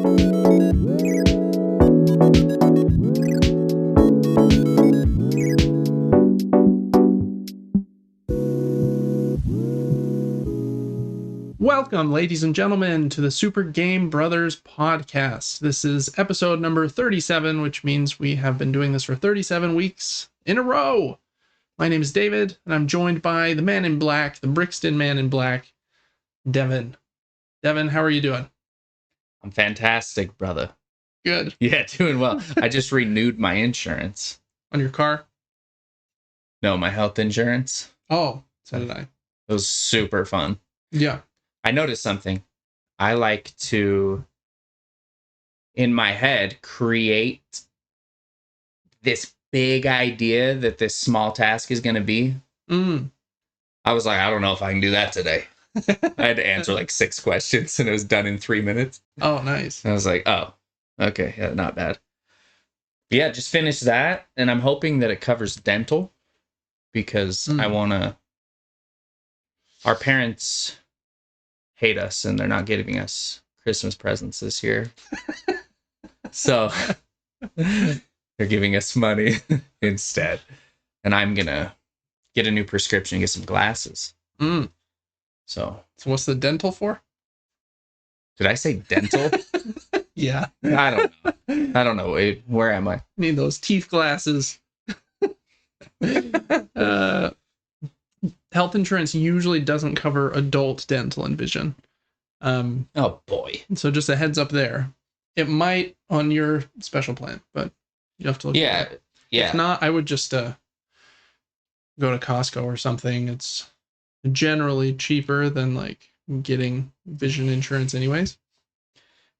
Welcome, ladies and gentlemen, to the Super Game Brothers podcast. This is episode number 37, which means we have been doing this for 37 weeks in a row. My name is David, and I'm joined by the man in black, the Brixton man in black, Devin. Devin, how are you doing? I'm fantastic, brother. Good. Yeah, doing well. I just renewed my insurance. On your car? No, my health insurance. Oh, so did I. It was super fun. Yeah. I noticed something. I like to, in my head, create this big idea that this small task is going to be. I was like, I don't know if I can do that today. I had to answer like 6 questions and it was done in 3 minutes. Oh, nice. And I was like, oh, okay, yeah, not bad. But yeah, just finished that. And I'm hoping that it covers dental because I want to, our parents hate us and they're not giving us Christmas presents this year. So they're giving us money instead. And I'm going to get a new prescription and get some glasses. So what's the dental for? Did I say dental? Yeah. I don't know. Wait, where am I? Need those teeth glasses. Health insurance usually doesn't cover adult dental and vision. Oh boy. So just a heads up there. It might on your special plan, but you have to look at it. Yeah. If not, I would just go to Costco or something. It's generally cheaper than like getting vision insurance anyways.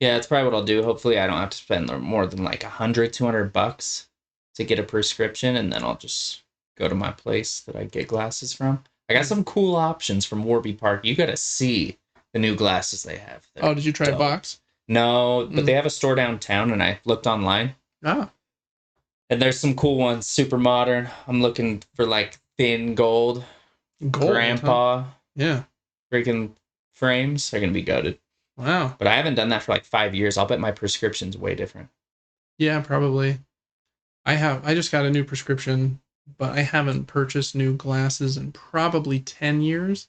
Yeah, that's probably what I'll do. Hopefully I don't have to spend more than like $100-$200 to get a prescription, and then I'll just go to my place that I get glasses from. I got some cool options from Warby Park. You got to see the new glasses they have. Oh, did you try a box? No, but they have a store downtown, and I looked online. Oh. And there's some cool ones, super modern. I'm looking for like thin gold grandpa. Huh? Yeah. Freaking frames. They're going to be gutted. Wow. But I haven't done that for like 5 years. I'll bet my prescription's way different. Yeah, probably. I just got a new prescription, but I haven't purchased new glasses in probably 10 years.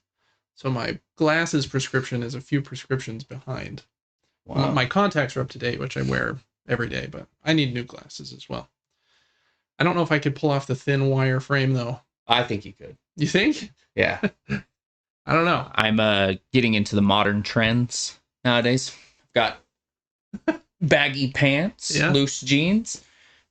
So my glasses prescription is a few prescriptions behind. Wow. My contacts are up to date, which I wear every day, but I need new glasses as well. I don't know if I could pull off the thin wire frame, though. I think you could. You think? Yeah. I don't know. I'm getting into the modern trends nowadays. I've got baggy pants, loose jeans.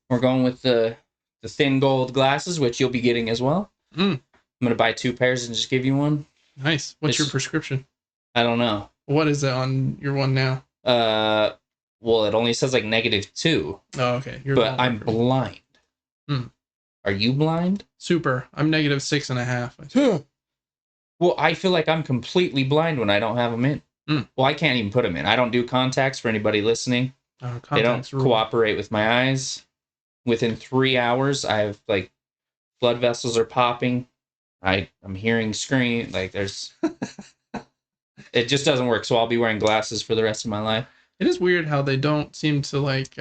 We're going with the thin gold glasses, which you'll be getting as well. I'm going to buy 2 pairs and just give you one. Nice. What's your prescription? I don't know. What is it on your one now? Well, it only says like -2. Oh, okay. But I'm blind. Are you blind? Super. I'm -6.5. Well, I feel like I'm completely blind when I don't have them in. Well, I can't even put them in. I don't do contacts for anybody listening. They don't cooperate with my eyes. Within 3 hours, I have like blood vessels are popping. I'm hearing scream. Like there's, it just doesn't work. So I'll be wearing glasses for the rest of my life. It is weird how they don't seem to like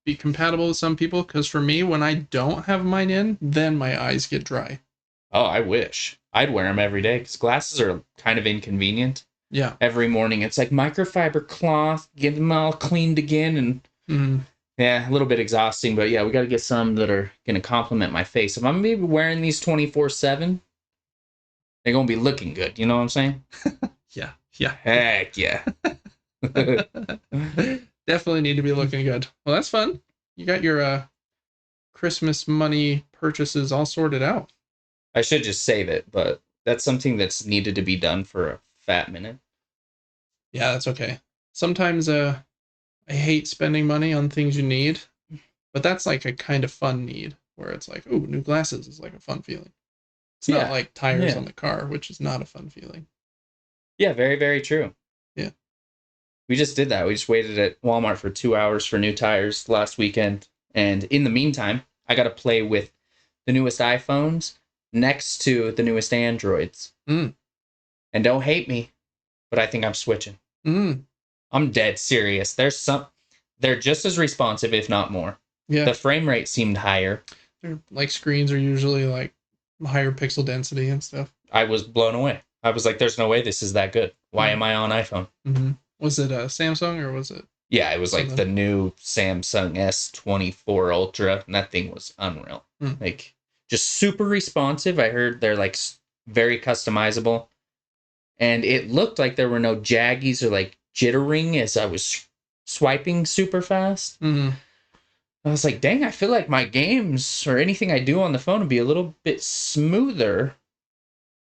be compatible with some people. Because for me, when I don't have mine in, then my eyes get dry. Oh, I wish I'd wear them every day because glasses are kind of inconvenient. Yeah. Every morning, it's like microfiber cloth, get them all cleaned again, and yeah, a little bit exhausting. But yeah, we got to get some that are going to complement my face. If I'm maybe wearing these 24/7, they're going to be looking good. You know what I'm saying? Yeah. Heck yeah. Definitely need to be looking good. Well, that's fun. You got your Christmas money purchases all sorted out. I should just save it, but that's something that's needed to be done for a fat minute. Yeah, that's okay. Sometimes I hate spending money on things you need, but that's like a kind of fun need where it's like, oh, new glasses is like a fun feeling. It's not like tires on the car, which is not a fun feeling. Yeah, very, very true. Yeah. We just did that. We just waited at Walmart for 2 hours for new tires last weekend. And in the meantime, I got to play with the newest iPhones next to the newest Androids. And don't hate me, but I think I'm switching. I'm dead serious. There's some... they're just as responsive, if not more. Yeah. The frame rate seemed higher. Their like screens are usually like higher pixel density and stuff. I was blown away. I was like, there's no way this is that good. Why am I on iPhone? Mm-hmm. Was it a Samsung or was it? Yeah, it was like the new Samsung S24 Ultra, and that thing was unreal. Like, just super responsive. I heard they're like very customizable, and it looked like there were no jaggies or like jittering as I was swiping super fast. Mm-hmm. I was like, dang, I feel like my games or anything I do on the phone would be a little bit smoother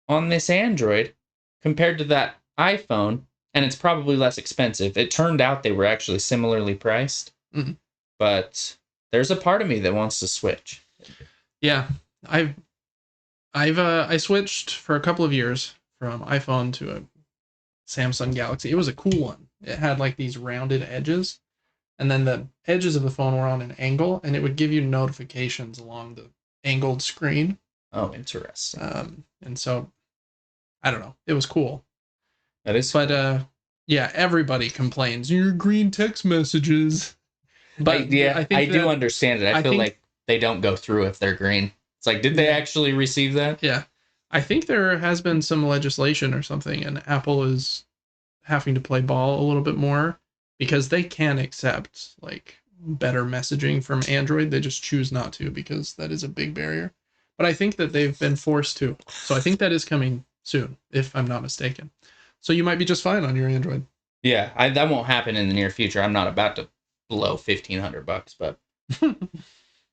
on this Android compared to that iPhone, and it's probably less expensive. It turned out they were actually similarly priced, but there's a part of me that wants to switch. Yeah, I switched for a couple of years from iPhone to a Samsung Galaxy. It was a cool one. It had like these rounded edges, and then the edges of the phone were on an angle, and it would give you notifications along the angled screen. Oh, interesting. And so, I don't know. It was cool. That is but yeah, everybody complains your green text messages. But I do understand it. I feel like they don't go through if they're green. It's like, did they actually receive that? Yeah. I think there has been some legislation or something, and Apple is having to play ball a little bit more because they can accept like better messaging from Android. They just choose not to because that is a big barrier. But I think that they've been forced to. So I think that is coming soon, if I'm not mistaken. So you might be just fine on your Android. Yeah, that won't happen in the near future. I'm not about to blow $1,500,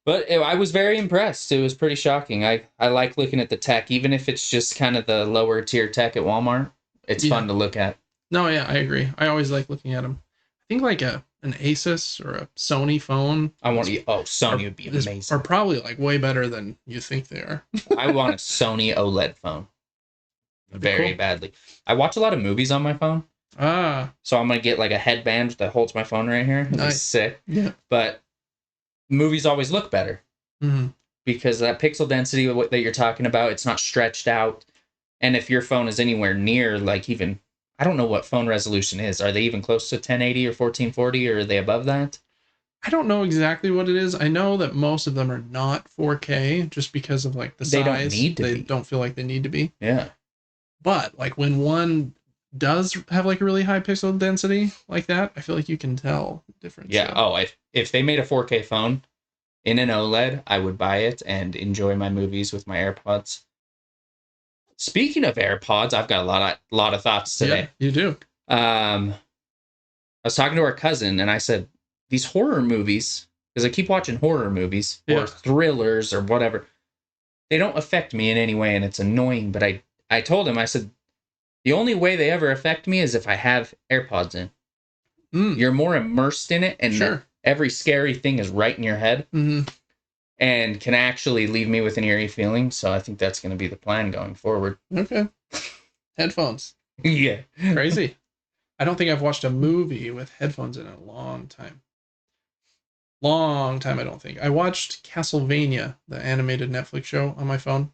but I was very impressed. It was pretty shocking. I like looking at the tech, even if it's just kind of the lower tier tech at Walmart. It's fun to look at. No, yeah, I agree. I always like looking at them. I think like an Asus or a Sony phone. Sony would be amazing. Are probably like way better than you think they are. I want a Sony OLED phone. Very badly. I watch a lot of movies on my phone. So I'm going to get like a headband that holds my phone right here. It'll be sick. Yeah. But movies always look better. Because that pixel density that you're talking about, it's not stretched out. And if your phone is anywhere near, like even, I don't know what phone resolution is. Are they even close to 1080 or 1440, or are they above that? I don't know exactly what it is. I know that most of them are not 4K just because of like the size. They don't need to be. They don't feel like they need to be. Yeah. But like when one does have like a really high pixel density like that, I feel like you can tell the difference. Yeah. Oh, if they made a 4K phone in an OLED, I would buy it and enjoy my movies with my AirPods. Speaking of AirPods, I've got a lot of thoughts today. Yeah, you do. I was talking to our cousin and I said, these horror movies, because I keep watching horror movies or thrillers or whatever, they don't affect me in any way, and it's annoying. But I told him, I said, the only way they ever affect me is if I have AirPods in. You're more immersed in it, and every scary thing is right in your head and can actually leave me with an eerie feeling. So I think that's going to be the plan going forward. Okay. Headphones. Yeah. Crazy. I don't think I've watched a movie with headphones in a long time. I don't think. I watched Castlevania, the animated Netflix show, on my phone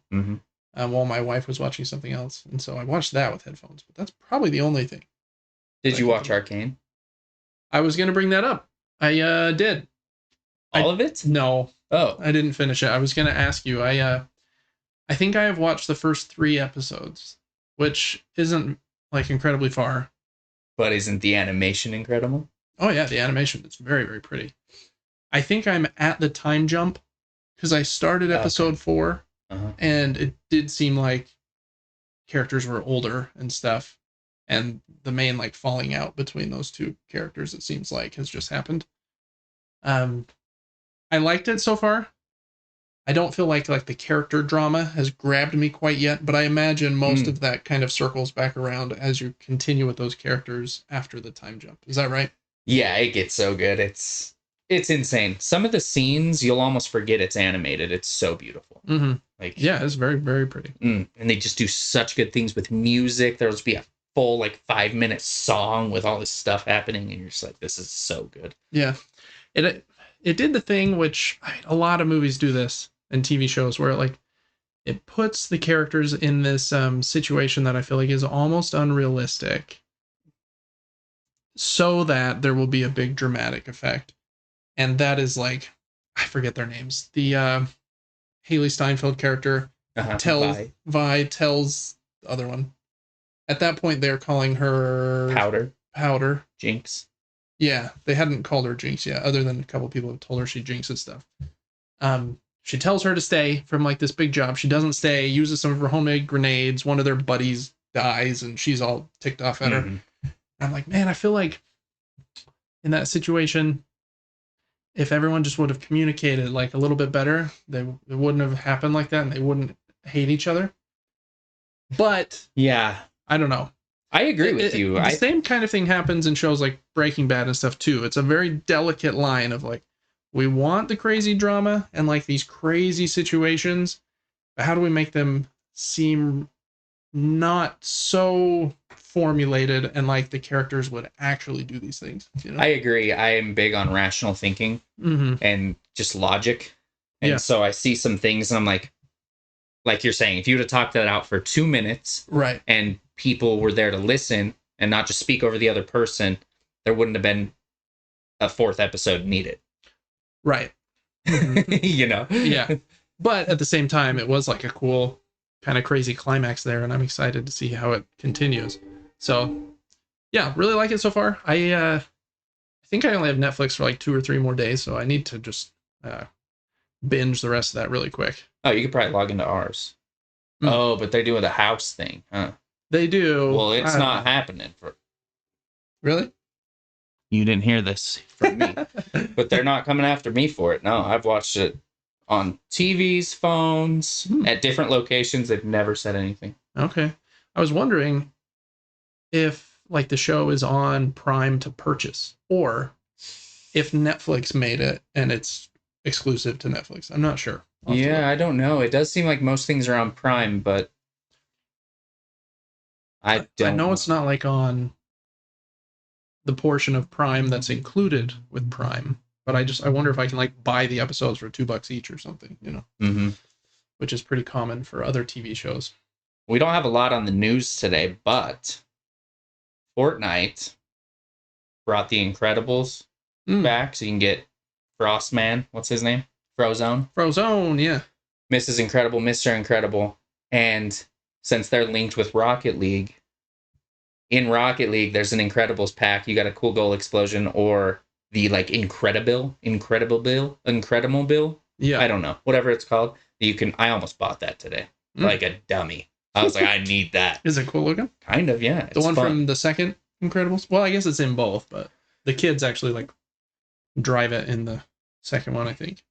while my wife was watching something else. And so I watched that with headphones, but that's probably the only thing. Did you watch Arcane? I was going to bring that up. I did. All of it? No. Oh. I didn't finish it. I was going to ask you. I think I have watched the first 3 episodes, which isn't like incredibly far. But isn't the animation incredible? Oh yeah, the animation is very, very pretty. I think I'm at the time jump because I started episode 4 and it did seem like characters were older and stuff. And the main like falling out between those 2 characters, it seems like, has just happened. I liked it so far. I don't feel like the character drama has grabbed me quite yet, but I imagine most of that kind of circles back around as you continue with those characters after the time jump. Is that right? Yeah, it gets so good. It's insane. Some of the scenes you'll almost forget it's animated. It's so beautiful. Like, yeah, it's very, very pretty. And they just do such good things with music. There'll just be a full 5-minute song with all this stuff happening, and you're just like, this is so good. Yeah, it did the thing which a lot of movies do this and TV shows where it puts the characters in this situation that I feel like is almost unrealistic. so that there will be a big dramatic effect. And that is like, I forget their names. The Haley Steinfeld character tells Vi tells the other one. At that point, they're calling her Powder. Jinx. Yeah, they hadn't called her Jinx yet, other than a couple people have told her she jinxes stuff. She tells her to stay from like this big job. She doesn't stay, uses some of her homemade grenades. One of their buddies dies, and she's all ticked off at her. I'm like, man, I feel like in that situation, if everyone just would have communicated like a little bit better, it wouldn't have happened like that, and they wouldn't hate each other. But yeah, I don't know. I agree with you. The same kind of thing happens in shows like Breaking Bad and stuff too. It's a very delicate line of like, we want the crazy drama and like these crazy situations, but how do we make them seem not so formulated and like the characters would actually do these things? You know? I agree. I am big on rational thinking and just logic. And so I see some things and I'm like you're saying, if you would have talked that out for 2 minutes, right, and people were there to listen and not just speak over the other person, there wouldn't have been a 4th episode needed. Right. You know? Yeah. But at the same time, it was like a cool kind of crazy climax there, and I'm excited to see how it continues. So yeah, really like it so far. I think I only have Netflix for like 2 or 3 more days, so I need to just binge the rest of that really quick. Oh, you could probably log into ours. Oh, but they're doing the house thing, huh? They do. Well, it's not happening for... Really? You didn't hear this from me. But they're not coming after me for it. No, I've watched it on TVs, phones, at different locations. They've never said anything. Okay. I was wondering if like the show is on Prime to purchase, or if Netflix made it and it's exclusive to Netflix. I'm not sure. Yeah, I don't know. It does seem like most things are on Prime, but I know it's not like on the portion of Prime that's included with Prime, but I wonder if I can like buy the episodes for $2 each or something, you know, which is pretty common for other TV shows. We don't have a lot on the news today, but Fortnite brought the Incredibles back, so you can get Frostman. What's his name? Frozone, yeah. Mrs. Incredible, Mr. Incredible. And since they're linked with Rocket League, in Rocket League, there's an Incredibles pack. You got a cool goal explosion or the like Incredible Bill. Yeah. I don't know. Whatever it's called. I almost bought that today. Like a dummy. I was like, I need that. Is it cool looking? Kind of, yeah. The one from the second Incredibles? Well, I guess it's in both, but the kids actually like drive it in the second one, I think.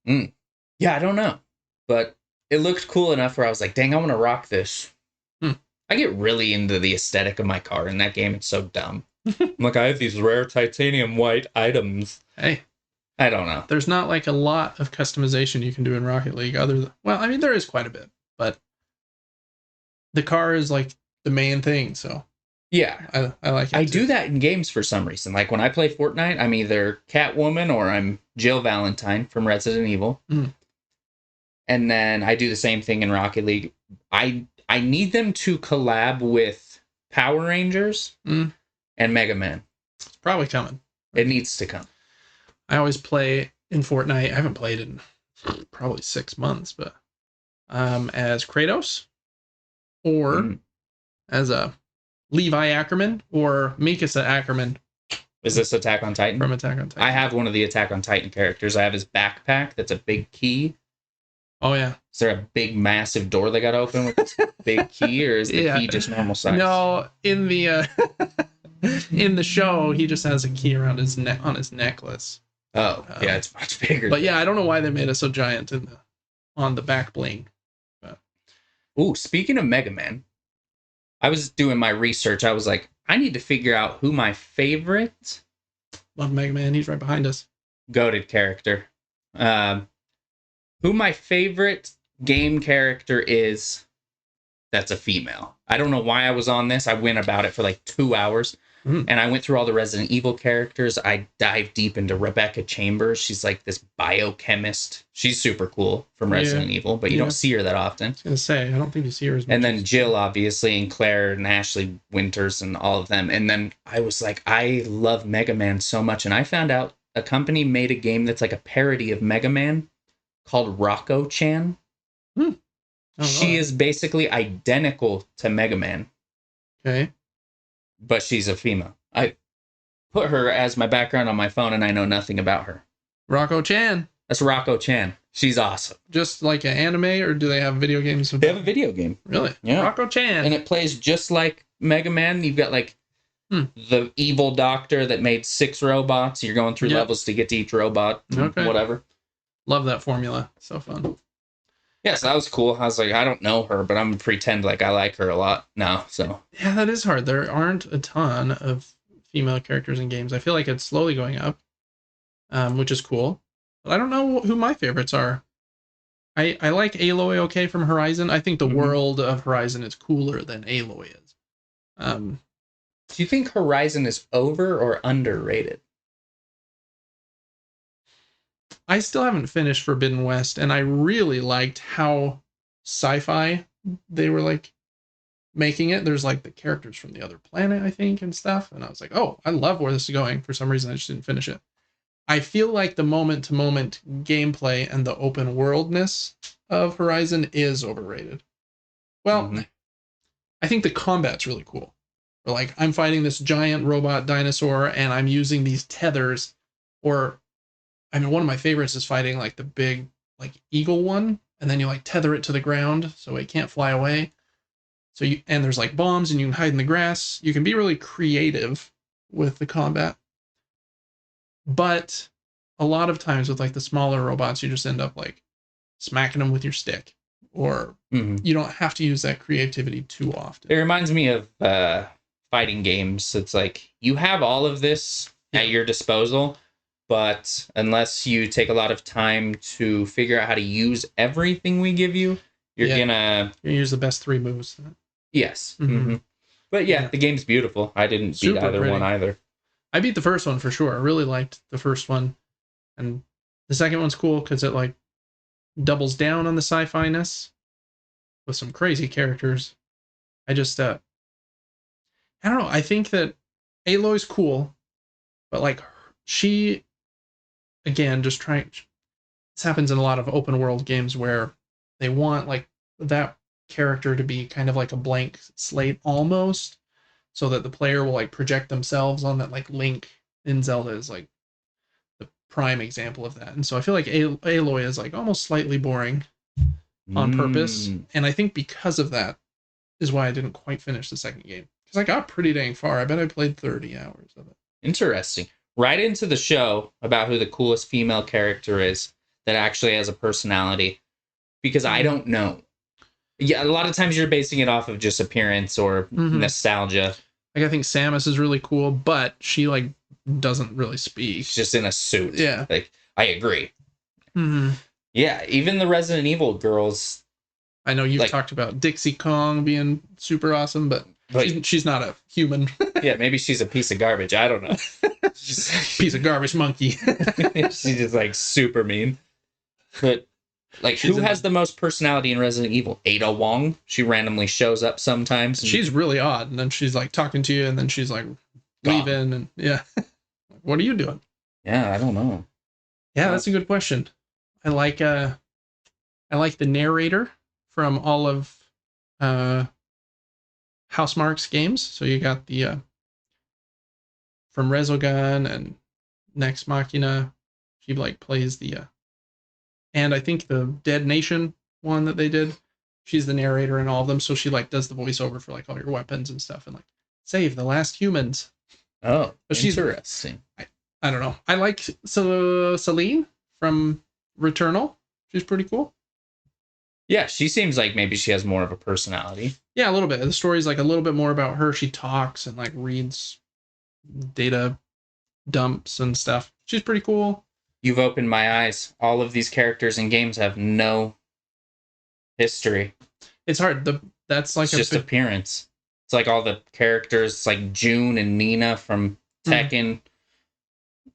Yeah, I don't know. But it looked cool enough where I was like, dang, I want to rock this. I get really into the aesthetic of my car in that game. It's so dumb. I'm like, I have these rare titanium white items. Hey. I don't know. There's not like a lot of customization you can do in Rocket League other than... Well, I mean, there is quite a bit, but the car is like the main thing, so... Yeah. I like it. I do that in games for some reason. Like when I play Fortnite, I'm either Catwoman or I'm Jill Valentine from Resident Evil. And then I do the same thing in Rocket League. I need them to collab with Power Rangers and Mega Man. It's probably coming. It needs to come. I always play in Fortnite. I haven't played in probably 6 months, but as Kratos or as a Levi Ackerman or Mikasa Ackerman. Is this Attack on Titan? From Attack on Titan. I have one of the Attack on Titan characters. I have his backpack that's a big key. Oh, yeah. Is there a big, massive door they got to open with this big key, or is the key just normal size? No, in the in the show, he just has a key around his neck on his necklace. Oh, yeah, it's much bigger. But yeah, I don't know why they made it so giant on the back bling. But. Ooh, speaking of Mega Man, I was doing my research. I was like, I need to figure out who my favorite... Love Mega Man. He's right behind us. Goated character. Who my favorite game character is that's a female. I don't know why I was on this. I went about it for like 2 hours. Mm. And I went through all the Resident Evil characters. I dived deep into Rebecca Chambers. She's like this biochemist. She's super cool from Resident Evil, but you don't see her that often. I was going to say, I don't think you see her as much. And then Jill, obviously, and Claire and Ashley Winters and all of them. And then I was like, I love Mega Man so much. And I found out a company made a game that's like a parody of Mega Man called Rocco-chan. She is basically identical to Mega Man. Okay. But she's a female. I put her as my background on my phone, and I know nothing about her. Rocco-chan. That's Rocco-chan. She's awesome. Just like an anime, or do they have video games? They have a video game. Really? Yeah. Rocco-chan. And it plays just like Mega Man. You've got like the evil doctor that made 6 robots. You're going through levels to get to each robot. Okay. Whatever. Love that formula. So fun. Yeah, so that was cool. I was like, I don't know her, but I'm going to pretend like I like her a lot now. So yeah, that is hard. There aren't a ton of female characters in games. I feel like it's slowly going up, which is cool. But I don't know who my favorites are. I like Aloy okay from Horizon. I think the world of Horizon is cooler than Aloy is. Do you think Horizon is over or underrated? I still haven't finished Forbidden West, and I really liked how sci-fi they were like making it. There's like the characters from the other planet, I think, and stuff. And I was like, oh, I love where this is going. For some reason, I just didn't finish it. I feel like the moment-to-moment gameplay and the open worldness of Horizon is overrated. Well, I think the combat's really cool. Like, I'm fighting this giant robot dinosaur, and I'm using these tethers, or I mean, one of my favorites is fighting like the big like eagle one, and then you like tether it to the ground so it can't fly away. So and there's like bombs, and you can hide in the grass. You can be really creative with the combat. But a lot of times with like the smaller robots, you just end up like smacking them with your stick, or you don't have to use that creativity too often. It reminds me of fighting games. It's like you have all of this at your disposal, but unless you take a lot of time to figure out how to use everything we give you, you're gonna use the best 3 moves. Yes. But yeah, the game's beautiful. I didn't beat either one either. I beat the first one for sure. I really liked the first one. And the second one's cool because it like doubles down on the sci-fi-ness with some crazy characters. I just I don't know. I think that Aloy's cool, but like she, again, just trying. This happens in a lot of open world games where they want like that character to be kind of like a blank slate almost, so that the player will like project themselves on that. Like Link in Zelda is like the prime example of that. And so I feel like Aloy is like almost slightly boring on purpose. And I think because of that is why I didn't quite finish the second game. Because I got pretty dang far. I bet I played 30 hours of it. Interesting. Right into the show about who the coolest female character is that actually has a personality. Because I don't know. Yeah, a lot of times you're basing it off of just appearance or nostalgia. Like I think Samus is really cool, but she like doesn't really speak. She's just in a suit. Yeah. Like, I agree. Yeah, even the Resident Evil girls. I know you've talked about Dixie Kong being super awesome, but she's not a human. Yeah, maybe she's a piece of garbage. I don't know. Piece of garbage monkey. She's just like super mean. But like, who has the most personality in Resident Evil? Ada Wong. She randomly shows up sometimes. She's really odd, and then she's like talking to you, and then she's like leaving, and what are you doing? Yeah, I don't know. Yeah, that's a good question. I like the narrator from all of Housemarque's games. So you got the from Resogun and Nex Machina. She like plays the and I think the Dead Nation one that they did, she's the narrator in all of them. So she like does the voiceover for like all your weapons and stuff, and like save the last humans. Oh, but interesting. I don't know. I like Celine from Returnal. She's pretty cool. Yeah, she seems like maybe she has more of a personality. Yeah, a little bit. The story's like a little bit more about her. She talks and like reads data dumps and stuff. She's pretty cool. You've opened my eyes. All of these characters in games have no history. It's hard. That's like it's just appearance. It's like all the characters, it's like June and Nina from Tekken.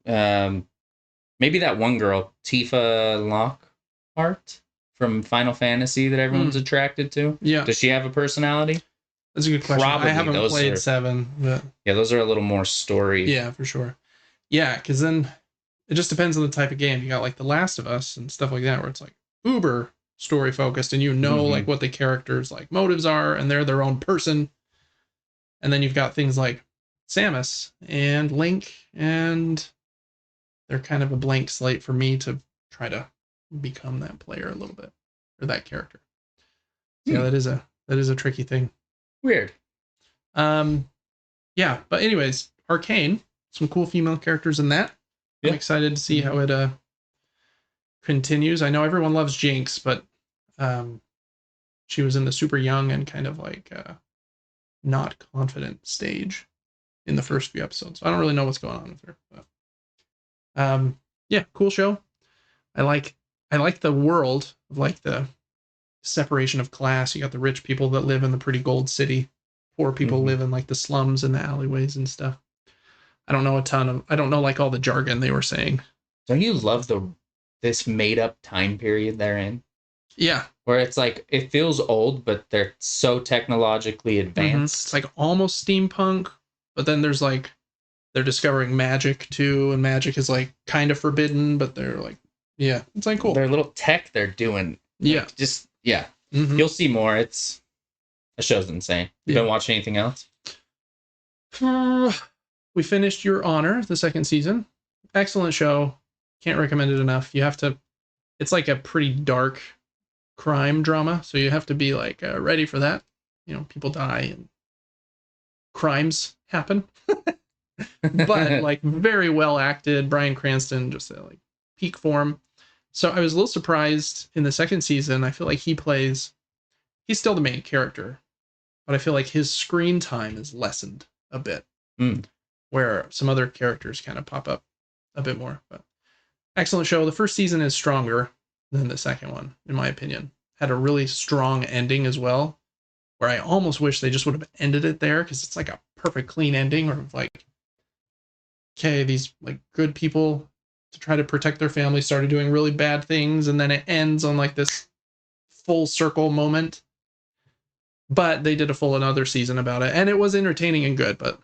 Maybe that one girl, Tifa Lockhart from Final Fantasy that everyone's attracted to. Yeah. Does she have a personality? That's a good question. Probably. I haven't played 7, but yeah, those are a little more story. Yeah, for sure. Yeah, because then it just depends on the type of game. You got like The Last of Us and stuff like that, where it's like uber story focused, and like what the characters' like motives are, and they're their own person. And then you've got things like Samus and Link, and they're kind of a blank slate for me to try to become that player a little bit, or that character. So yeah, that is a tricky thing. Weird. Yeah, but anyways, Arcane, some cool female characters in that. Yeah. I'm excited to see how it continues. I know everyone loves Jinx, but she was in the super young and kind of like not confident stage in the first few episodes. I don't really know what's going on with her. But, yeah, cool show. I like the world of like the separation of class. You got the rich people that live in the pretty gold city. Poor people live in like the slums and the alleyways and stuff. I don't know like all the jargon they were saying. Don't you love this made up time period they're in? Yeah. Where it's like, it feels old, but they're so technologically advanced. It's like almost steampunk, but then there's like, they're discovering magic too, and magic is like kind of forbidden, but they're like, yeah, it's like cool. Their little tech they're doing. Yeah. Like, just, yeah. You'll see more. The show's insane. You been watching anything else? We finished Your Honor, the second season. Excellent show. Can't recommend it enough. It's like a pretty dark crime drama, so you have to be like ready for that. People die and crimes happen. But like very well acted. Bryan Cranston just like peak form. So I was a little surprised in the second season. I feel like he's still the main character, but I feel like his screen time is lessened a bit. Where some other characters kind of pop up a bit more. But excellent show. The first season is stronger than the second one, in my opinion. Had a really strong ending as well, where I almost wish they just would have ended it there, because it's like a perfect clean ending, or like, okay, these like good people to try to protect their family started doing really bad things, and then it ends on like this full circle moment. But they did a full another season about it, and it was entertaining and good, but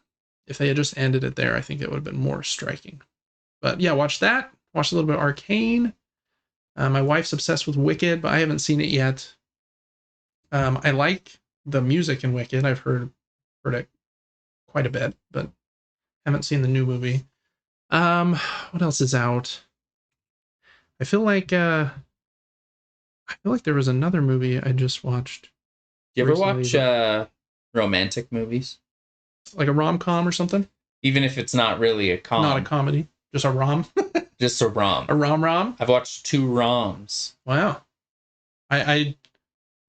if they had just ended it there, I think it would have been more striking. But yeah, watch that. Watch a little bit of Arcane. My wife's obsessed with Wicked, but I haven't seen it yet. I like the music in Wicked. I've heard it quite a bit, but haven't seen the new movie. What else is out? I feel like there was another movie I just watched. Do you ever watch romantic movies? Like a rom-com or something? Even if it's not really a com. Not a comedy. Just a rom? Just a rom. A rom-rom? I've watched 2 roms. Wow. I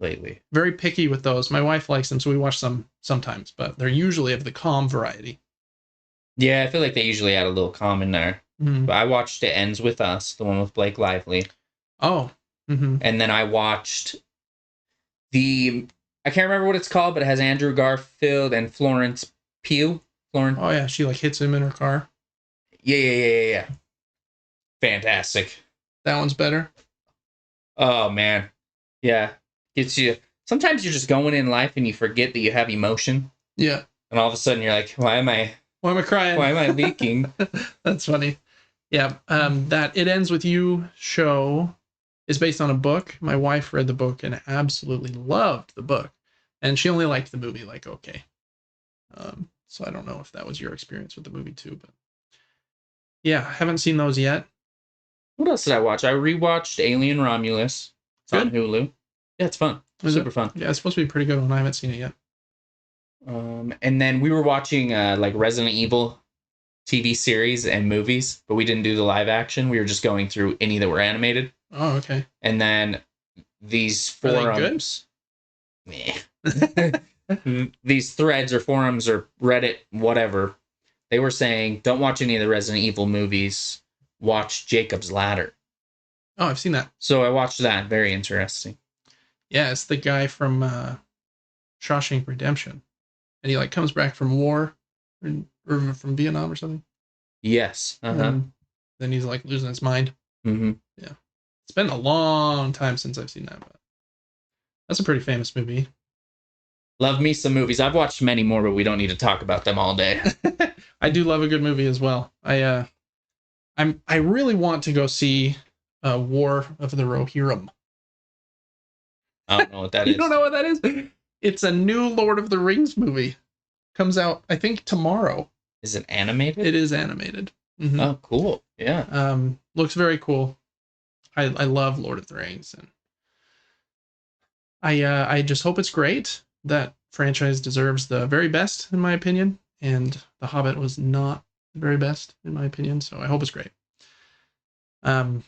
lately. Very picky with those. My wife likes them, so we watch them sometimes, but they're usually of the com variety. Yeah, I feel like they usually add a little com in there. But I watched It Ends With Us, the one with Blake Lively. Oh. And then I watched I can't remember what it's called, but it has Andrew Garfield and Florence Pugh. Oh yeah, she like hits him in her car. Yeah. Fantastic. That one's better. Oh man. Yeah. Gets you. Sometimes you're just going in life and you forget that you have emotion. Yeah. And all of a sudden you're like, why am I crying? Why am I leaking? That's funny. Yeah. That It Ends With You show is based on a book. My wife read the book and absolutely loved the book. And she only liked the movie, like, okay. So I don't know if that was your experience with the movie too, but yeah, haven't seen those yet. What else did I watch? I rewatched Alien Romulus. It's on Hulu. Yeah, it's fun. Super fun. Yeah, it's supposed to be pretty good one. I haven't seen it yet. And then we were watching like Resident Evil TV series and movies, but we didn't do the live action. We were just going through any that were animated. Oh, okay. And then these forums. These threads or forums or Reddit, whatever, they were saying, don't watch any of the Resident Evil movies. Watch Jacob's Ladder. Oh, I've seen that. So I watched that. Very interesting. Yeah, it's the guy from Shawshank Redemption. and he like comes back from war or from Vietnam or something. Yes. And then he's like losing his mind. Mm-hmm. Yeah. It's been a long time since I've seen that, but that's a pretty famous movie. Love me some movies. I've watched many more, but we don't need to talk about them all day. I do love a good movie as well. I really want to go see War of the Rohirrim. I don't know what that is. You don't know what that is? It's a new Lord of the Rings movie. Comes out, I think, tomorrow. Is it animated? It is animated. Mm-hmm. Oh, cool. Yeah. Looks very cool. I love Lord of the Rings, and I just hope it's great. That franchise deserves the very best, in my opinion, and The Hobbit was not the very best, in my opinion, so I hope it's great. And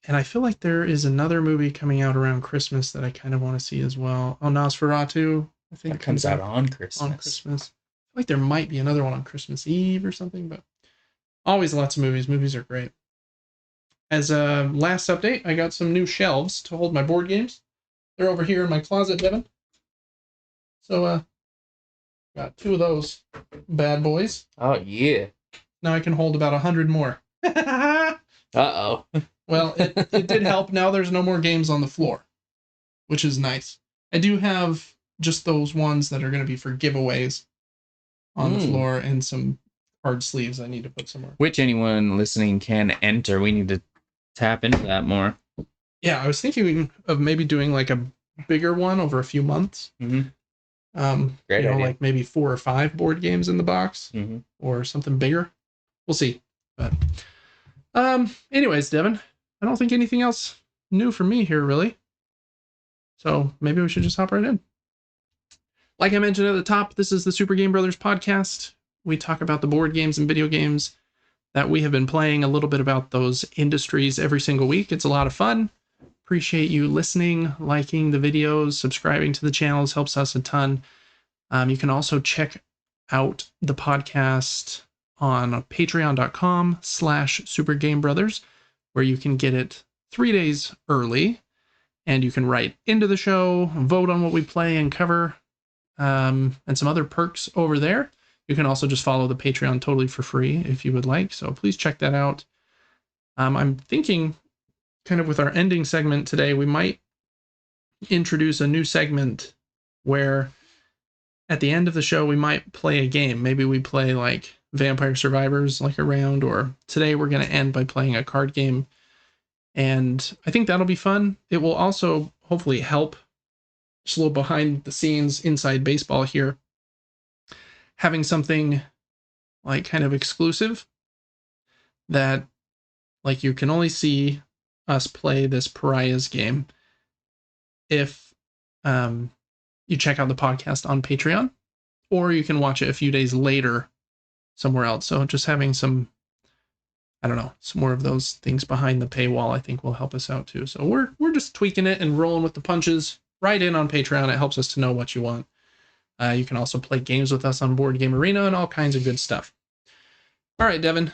I feel like there is another movie coming out around Christmas that I kind of want to see as well. Oh, Nosferatu, I think it comes out on Christmas. On Christmas. I feel like there might be another one on Christmas Eve or something, but always lots of movies. Movies are great. As a last update, I got some new shelves to hold my board games. They're over here in my closet, Devin. So, got 2 of those bad boys. Oh, yeah. Now I can hold about 100 more. Uh-oh. Well, it did help. Now there's no more games on the floor, which is nice. I do have just those ones that are going to be for giveaways on the floor and some card sleeves I need to put somewhere. Which anyone listening can enter. We need to tap into that more. Yeah, I was thinking of maybe doing like a bigger one over a few months. Mm-hmm. Great idea. Like maybe 4 or 5 board games in the box or something bigger. We'll see. But anyways, Devin, I don't think anything else new for me here, really. So maybe we should just hop right in. Like I mentioned at the top, this is the Super Game Brothers podcast. We talk about the board games and video games that we have been playing, a little bit about those industries every single week. It's a lot of fun. Appreciate you listening, liking the videos, subscribing to the channels, helps us a ton. You can also check out the podcast on patreon.com/supergamebrothers, where you can get it 3 days early, and you can write into the show, vote on what we play and cover, and some other perks over there. You can also just follow the Patreon totally for free if you would like, so please check that out. I'm thinking, kind of with our ending segment today, we might introduce a new segment where at the end of the show we might play a game. Maybe we play like Vampire Survivors, like a round, or today we're going to end by playing a card game. And I think that'll be fun. It will also hopefully help just a little behind the scenes inside baseball here. Having something like kind of exclusive that like you can only see us play this Pariahs game if you check out the podcast on Patreon, or you can watch it a few days later somewhere else. So just having some, I don't know, some more of those things behind the paywall, I think will help us out too. So we're just tweaking it and rolling with the punches. Right in on Patreon. It helps us to know what you want. You can also play games with us on Board Game Arena and all kinds of good stuff. All right, Devin.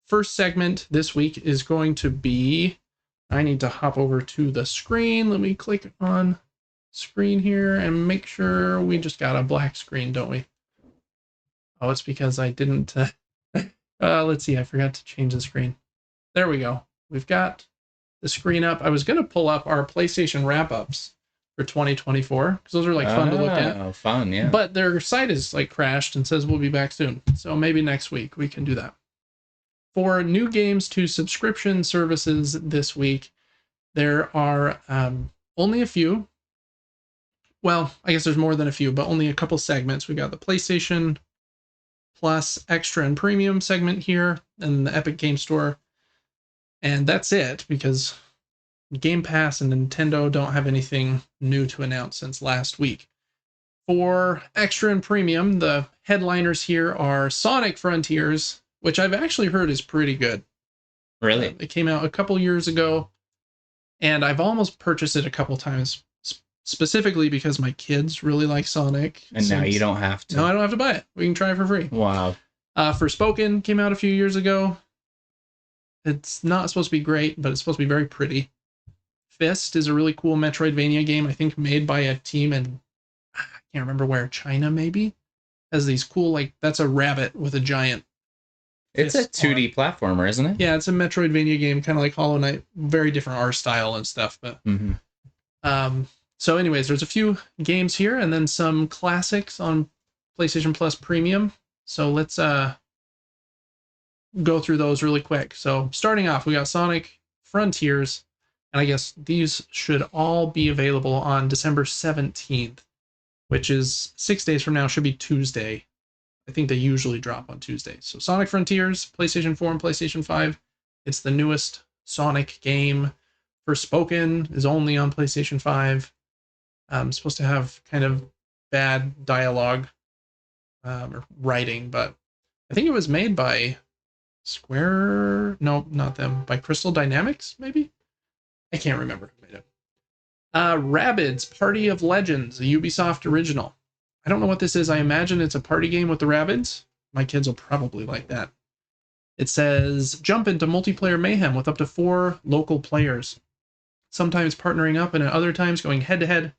First segment this week is going to be, I need to hop over to the screen. Let me click on screen here and make sure we just got a black screen, don't we? Oh, it's because I didn't. Let's see. I forgot to change the screen. There we go. We've got the screen up. I was going to pull up our PlayStation wrap-ups for 2024 because those are like fun to look at. Oh, fun, yeah. But their site is like crashed and says we'll be back soon. So maybe next week we can do that. For new games to subscription services this week, there are only a few. Well, I guess there's more than a few, but only a couple segments. We got the PlayStation Plus Extra and Premium segment here, and the Epic Game Store. And that's it, because Game Pass and Nintendo don't have anything new to announce since last week. For Extra and Premium, the headliners here are Sonic Frontiers, which I've actually heard is pretty good. Really? It came out a couple years ago, and I've almost purchased it a couple times, specifically because my kids really like Sonic. And now you don't have to. No, I don't have to buy it. We can try it for free. Wow. Forspoken came out a few years ago. It's not supposed to be great, but it's supposed to be very pretty. Fist is a really cool Metroidvania game, I think made by a team in, I can't remember where, China maybe, has these cool, like, that's a rabbit with a giant It's a fist 2D platformer, isn't it? Yeah, it's a Metroidvania game, kind of like Hollow Knight. Very different art style and stuff. But so, anyways, there's a few games here, and then some classics on PlayStation Plus Premium. So let's go through those really quick. So starting off, we got Sonic Frontiers, and I guess these should all be available on December 17th, which is 6 days from now. Should be Tuesday. I think they usually drop on Tuesdays. So Sonic Frontiers, PlayStation 4 and PlayStation 5. It's the newest Sonic game. Forspoken is only on PlayStation 5. Supposed to have kind of bad dialogue or writing, but I think it was made by Square. No, not them. By Crystal Dynamics, maybe? I can't remember who made it. Rabbids Party of Legends, a Ubisoft original. I don't know what this is. I imagine it's a party game with the Rabbids. My kids will probably like that. It says, jump into multiplayer mayhem with up to 4 local players, sometimes partnering up and at other times going head-to-head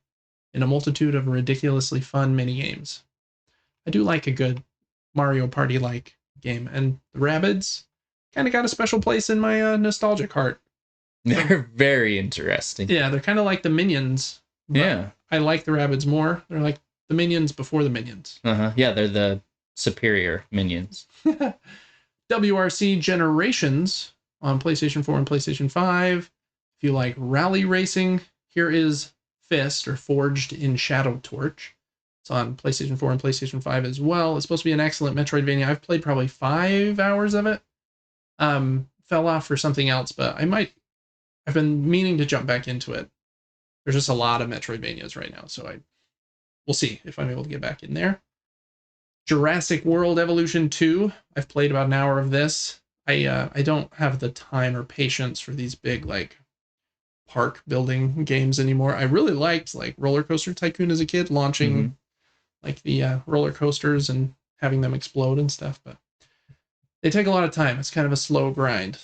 in a multitude of ridiculously fun mini-games. I do like a good Mario Party-like game, and the Rabbids kind of got a special place in my nostalgic heart. They're very interesting. Yeah, they're kind of like the Minions. Yeah. I like the Rabbids more. They're like the Minions before the Minions. Yeah, they're the superior Minions. WRC Generations on PlayStation 4 and PlayStation 5. If you like rally racing, here is Fist, or Forged in Shadow Torch. It's on PlayStation 4 and PlayStation 5 as well. It's supposed to be an excellent Metroidvania. I've played probably 5 hours of it. Fell off for something else, but I've been meaning to jump back into it. There's just a lot of Metroidvanias right now, so we'll see if I'm able to get back in there. Jurassic World Evolution 2. I've played about an hour of this. I don't have the time or patience for these big, like, park building games anymore. I really liked, like, Roller Coaster Tycoon as a kid, launching like the roller coasters and having them explode and stuff, but they take a lot of time. It's kind of a slow grind.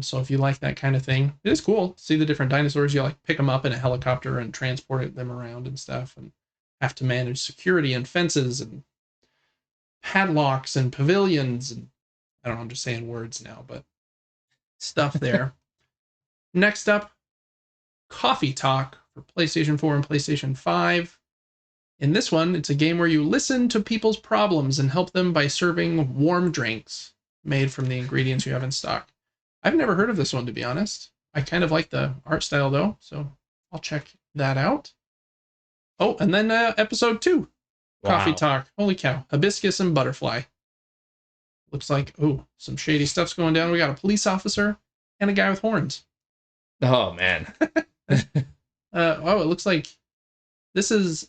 So if you like that kind of thing, it is cool. See the different dinosaurs. You like pick them up in a helicopter and transport them around and stuff, and have to manage security and fences and padlocks and pavilions. And I don't know, I'm just saying words now, but stuff there. Next up, Coffee Talk for PlayStation 4 and PlayStation 5. In this one, it's a game where you listen to people's problems and help them by serving warm drinks made from the ingredients you have in stock. I've never heard of this one, to be honest. I kind of like the art style, though, so I'll check that out. Oh, and then episode 2, Coffee Talk. Holy cow. Hibiscus and Butterfly. Looks like, some shady stuff's going down. We got a police officer and a guy with horns. Oh, man. It looks like this is...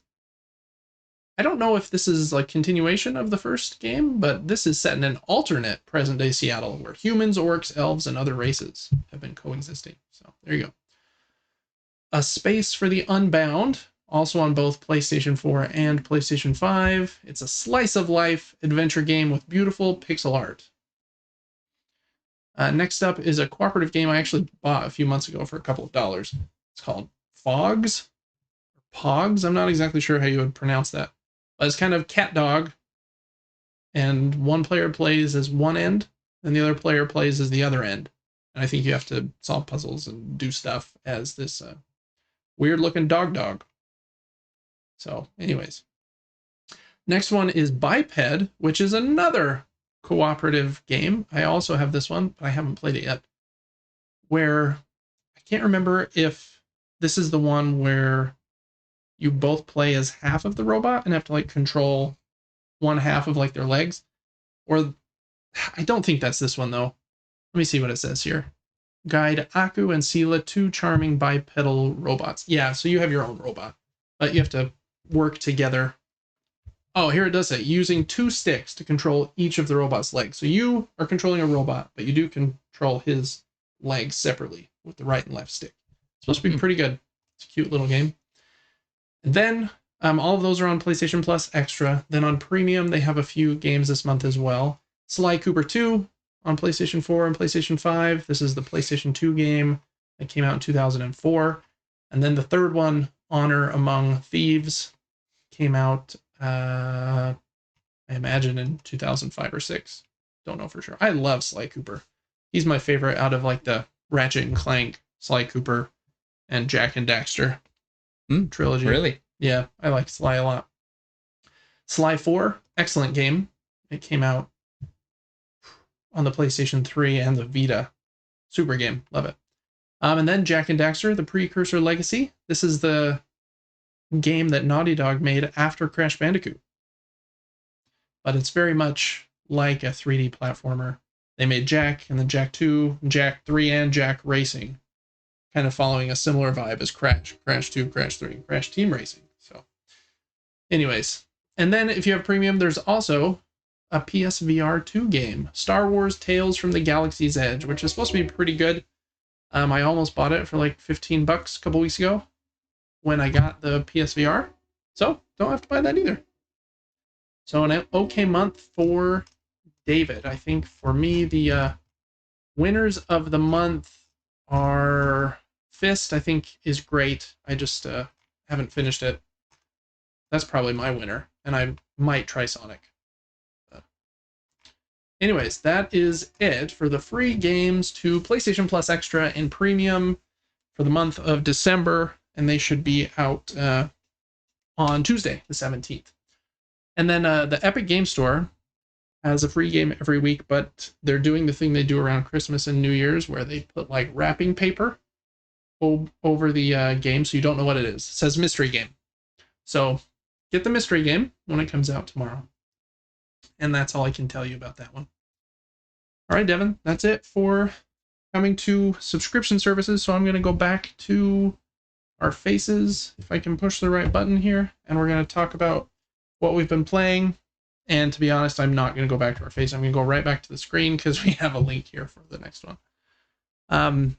I don't know if this is like continuation of the first game, but this is set in an alternate present-day Seattle where humans, orcs, elves, and other races have been coexisting. So there you go. A Space for the Unbound, also on both PlayStation 4 and PlayStation 5. It's a slice-of-life adventure game with beautiful pixel art. Next up is a cooperative game I actually bought a few months ago for a couple of dollars. It's called Pogs. I'm not exactly sure how you would pronounce that. But it's kind of cat dog, and one player plays as one end, and the other player plays as the other end. And I think you have to solve puzzles and do stuff as this weird-looking dog. So, anyways. Next one is Biped, which is another cooperative game. I also have this one, but I haven't played it yet. Where I can't remember if this is the one where you both play as half of the robot and have to like control one half of like their legs. Or I don't think that's this one though. Let me see what it says here. Guide Aku and Sela, 2 charming bipedal robots. Yeah, so you have your own robot, but you have to work together. Oh, here it does say using 2 sticks to control each of the robot's legs. So you are controlling a robot, but you do control his legs separately with the right and left stick. It's supposed to be pretty good. It's a cute little game. And then all of those are on PlayStation Plus Extra. Then on Premium, they have a few games this month as well. Sly Cooper 2 on PlayStation 4 and PlayStation 5. This is the PlayStation 2 game that came out in 2004. And then the third one, Honor Among Thieves. came out, I imagine, in 2005 or 6. Don't know for sure. I love Sly Cooper. He's my favorite out of like the Ratchet and Clank, Sly Cooper, and Jack and Daxter trilogy. Really? Yeah, I like Sly a lot. Sly 4, excellent game. It came out on the PlayStation 3 and the Vita. Super game. Love it. And then Jack and Daxter, the Precursor Legacy. This is the game that Naughty Dog made after Crash Bandicoot. But it's very much like a 3D platformer. They made Jack, and then Jack 2, Jack 3, and Jack Racing. Kind of following a similar vibe as Crash. Crash 2, Crash 3, and Crash Team Racing. So, anyways. And then if you have Premium, there's also a PSVR 2 game. Star Wars Tales from the Galaxy's Edge, which is supposed to be pretty good. I almost bought it for like $15 a couple weeks ago when I got the PSVR. So, don't have to buy that either. So, an okay month for David. I think for me, the winners of the month are Fist, I think, is great. I just haven't finished it. That's probably my winner. And I might try Sonic. Anyways, that is it for the free games to PlayStation Plus Extra and Premium for the month of December, and they should be out on Tuesday, the 17th. And then the Epic Game Store has a free game every week, but they're doing the thing they do around Christmas and New Year's where they put like wrapping paper over the game so you don't know what it is. It says mystery game. So get the mystery game when it comes out tomorrow. And that's all I can tell you about that one. All right, Devin, that's it for coming to subscription services. So I'm going to go back to our faces, if I can push the right button here, and we're going to talk about what we've been playing. And to be honest, I'm not going to go back to our face. I'm going to go right back to the screen because we have a link here for the next one.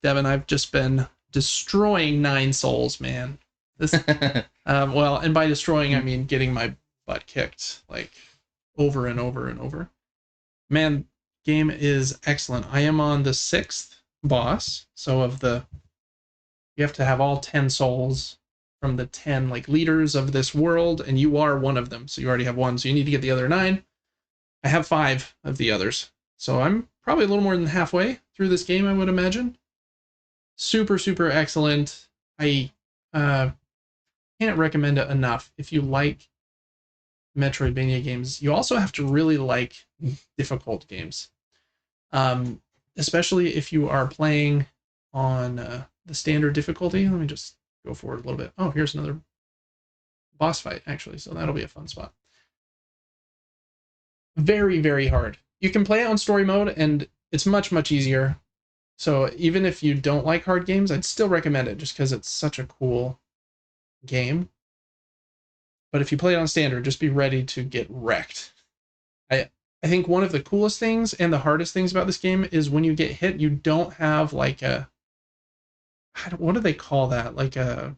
Devin, I've just been destroying 9 souls, man. This, well, and by destroying, I mean getting my butt kicked, like, over and over and over. Man, game is excellent. I am on the 6th boss. So you have to have all 10 souls from the 10 like leaders of this world, and you are one of them. So you already have 1. So you need to get the other 9. I have 5 of the others. So I'm probably a little more than halfway through this game, I would imagine. Super, super excellent. I can't recommend it enough. If you like Metroidvania games, you also have to really like difficult games, especially if you are playing on the standard difficulty. Let me just go forward a little bit. Oh, here's another boss fight, actually, so that'll be a fun spot. Very, very hard. You can play it on story mode, and it's much, much easier. So even if you don't like hard games, I'd still recommend it, just because it's such a cool game. But if you play it on standard, just be ready to get wrecked. I think one of the coolest things and the hardest things about this game is when you get hit, you don't have like what do they call that? Like a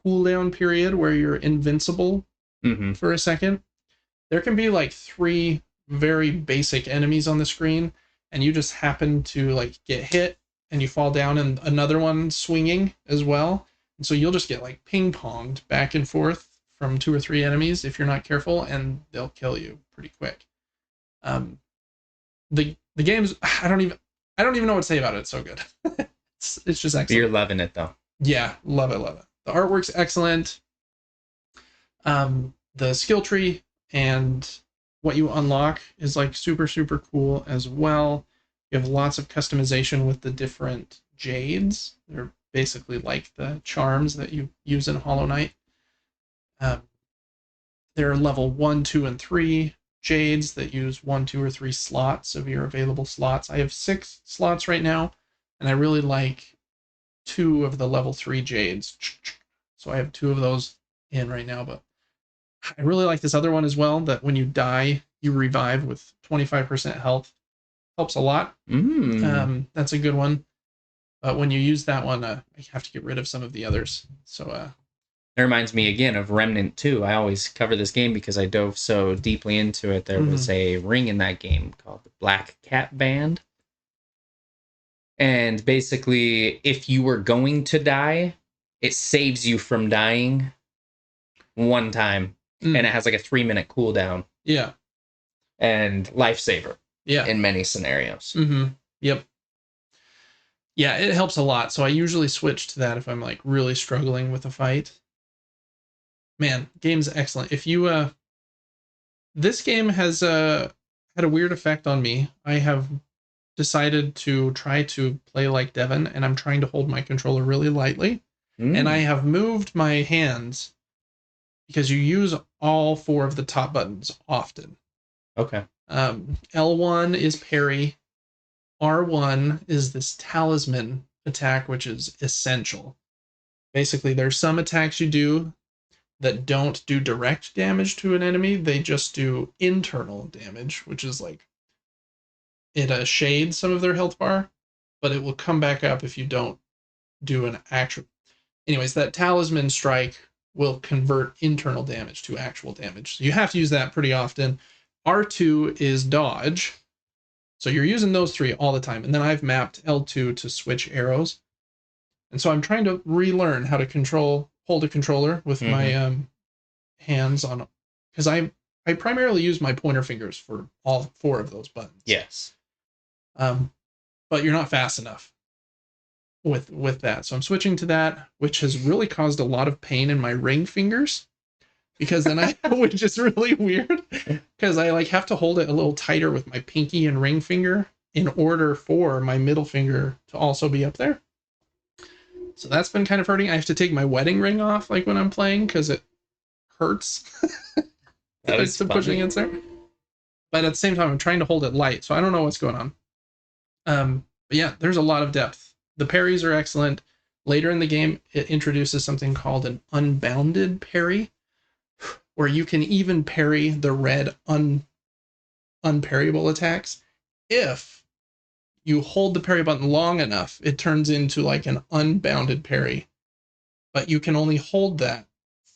cooldown period where you're invincible for a second. There can be like 3 very basic enemies on the screen, and you just happen to like get hit and you fall down, and another one swinging as well. And so you'll just get like ping-ponged back and forth from 2 or 3 enemies if you're not careful, and they'll kill you pretty quick. The game's I don't even know what to say about it. It's so good. it's just excellent. You're loving it though. Yeah, love it. The artwork's excellent. The skill tree and what you unlock is like super, super cool as well. You have lots of customization with the different jades. They're basically like the charms that you use in Hollow Knight. There are level 1, 2, and 3 jades that use 1, 2, or 3 slots of your available slots. I have 6 slots right now, and I really like 2 of the level 3 jades. So I have 2 of those in right now, but I really like this other one as well, that when you die, you revive with 25% health. Helps a lot. That's a good one. But when you use that one, you have to get rid of some of the others. So it reminds me again of Remnant 2. I always cover this game because I dove so deeply into it. There was a ring in that game called the Black Cat Band. And basically, if you were going to die, it saves you from dying one time, and it has like a 3-minute cooldown. Yeah. And lifesaver. Yeah. In many scenarios. Mm-hmm. Yep. Yeah, it helps a lot. So I usually switch to that if I'm like really struggling with a fight. Man, game's excellent. If you this game has had a weird effect on me. I have decided to try to play like Devin, and I'm trying to hold my controller really lightly. And I have moved my hands because you use all 4 of the top buttons often. Okay. L1 is parry. R1 is this talisman attack, which is essential. Basically, there's some attacks you do that don't do direct damage to an enemy. They just do internal damage, which is like it shades some of their health bar, but it will come back up if you don't do an actual. Anyways, that talisman strike will convert internal damage to actual damage. So you have to use that pretty often. R2 is dodge. So you're using those 3 all the time. And then I've mapped L2 to switch arrows. And so I'm trying to relearn how to hold a controller with my hands on, because I primarily use my pointer fingers for all 4 of those buttons. Yes. But you're not fast enough with that. So I'm switching to that, which has really caused a lot of pain in my ring fingers, because then which is really weird, because I like have to hold it a little tighter with my pinky and ring finger in order for my middle finger to also be up there. So that's been kind of hurting. I have to take my wedding ring off like when I'm playing because it hurts. That is to push against there. But at the same time, I'm trying to hold it light, so I don't know what's going on. But yeah, there's a lot of depth. The parries are excellent. Later in the game, it introduces something called an unbounded parry, where you can even parry the red unparryable attacks. If you hold the parry button long enough, it turns into like an unbounded parry. But you can only hold that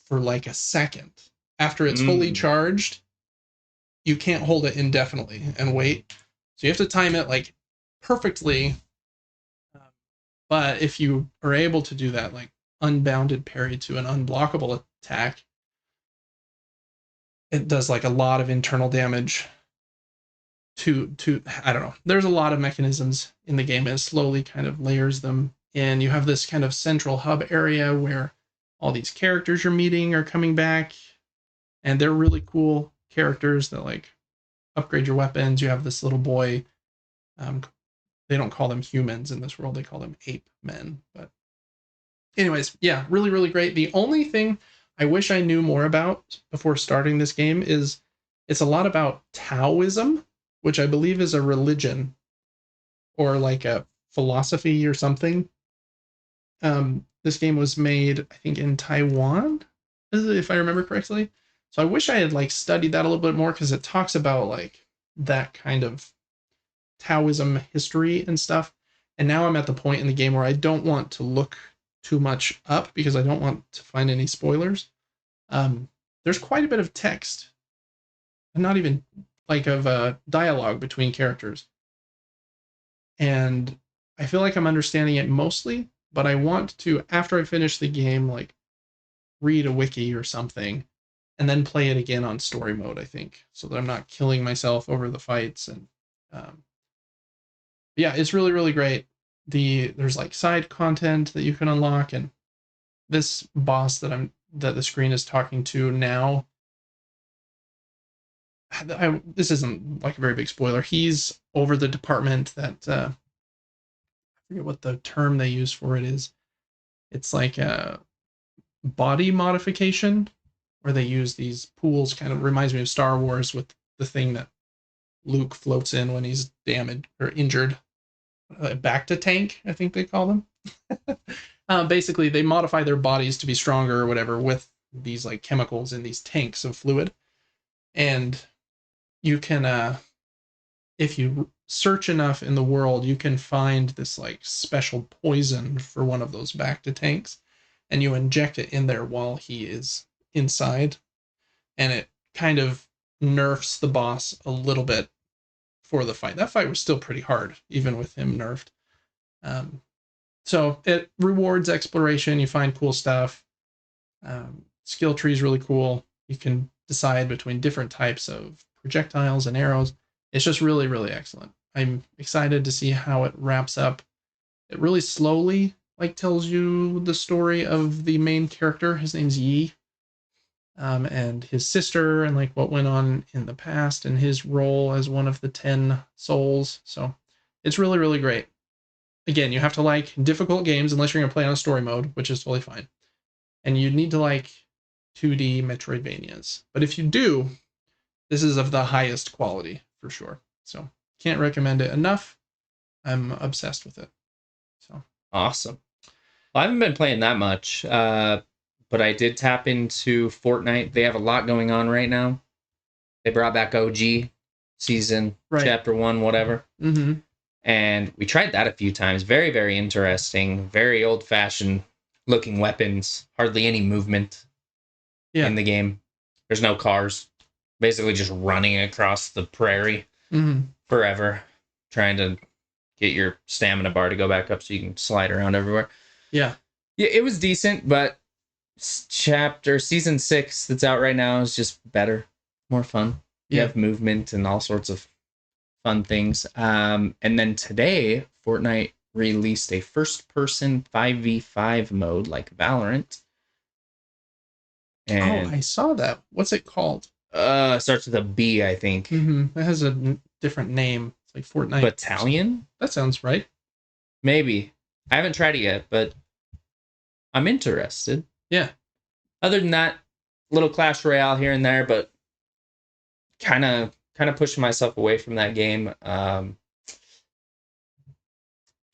for like a second. After it's fully charged, you can't hold it indefinitely and wait. So you have to time it like perfectly. But if you are able to do that, like unbounded parry to an unblockable attack, it does like a lot of internal damage to I don't know. There's a lot of mechanisms in the game, and it slowly kind of layers them in. You have this kind of central hub area where all these characters you're meeting are coming back, and they're really cool characters that like upgrade your weapons. You have this little boy. They don't call them humans in this world. They call them ape men. But anyways, yeah, really, really great. The only thing I wish I knew more about before starting this game is it's a lot about Taoism, which I believe is a religion or like a philosophy or something. This game was made, I think, in Taiwan, if I remember correctly. So I wish I had like studied that a little bit more, because it talks about like that kind of Taoism history and stuff. And now I'm at the point in the game where I don't want to look too much up because I don't want to find any spoilers. There's quite a bit of text, and not even like of dialogue between characters. And I feel like I'm understanding it mostly, but I want to, after I finish the game, like read a wiki or something and then play it again on story mode, I think, so that I'm not killing myself over the fights. And yeah, it's really, really great. There's like side content that you can unlock, and this boss that the screen is talking to now, this isn't like a very big spoiler. He's over the department that I forget what the term they use for it is. It's like a body modification, where they use these pools. Kind of reminds me of Star Wars with the thing that Luke floats in when he's damaged or injured. Back to tank, I think they call them. Basically, they modify their bodies to be stronger or whatever with these like chemicals in these tanks of fluid. And you can, if you search enough in the world, you can find this like special poison for one of those back to tanks, and you inject it in there while he is inside, and it kind of nerfs the boss a little bit for the fight. That fight was still pretty hard, even with him nerfed. So it rewards exploration. You find cool stuff. skill tree is really cool. You can decide between different types of projectiles and arrows. It's just really, really excellent. I'm excited to see how it wraps up. It really slowly like tells you the story of the main character. His name's Yi, and his sister, and like what went on in the past, and his role as one of the 10 souls. So it's really, really great. Again, you have to like difficult games unless you're going to play on a story mode, which is totally fine. And you need to like 2D Metroidvanias. But if you do, this is of the highest quality for sure. So can't recommend it enough. I'm obsessed with it. So awesome. Well, I haven't been playing that much, but I did tap into Fortnite. They have a lot going on right now. They brought back OG season, chapter 1, whatever. Mm-hmm. And we tried that a few times. Very, very interesting. Very old-fashioned looking weapons. Hardly any movement in the game. There's no cars. Basically just running across the prairie forever, trying to get your stamina bar to go back up so you can slide around everywhere. Yeah, it was decent, but season 6 that's out right now is just better, more fun. You have movement and all sorts of fun things. And then today, Fortnite released a first-person 5v5 mode like Valorant. And I saw that. What's it called? Starts with a B, I think. It has a different name. It's like Fortnite Battalion? That sounds right. Maybe. I haven't tried it yet, but I'm interested. Yeah. Other than that, little Clash Royale here and there, but kind of pushing myself away from that game. Just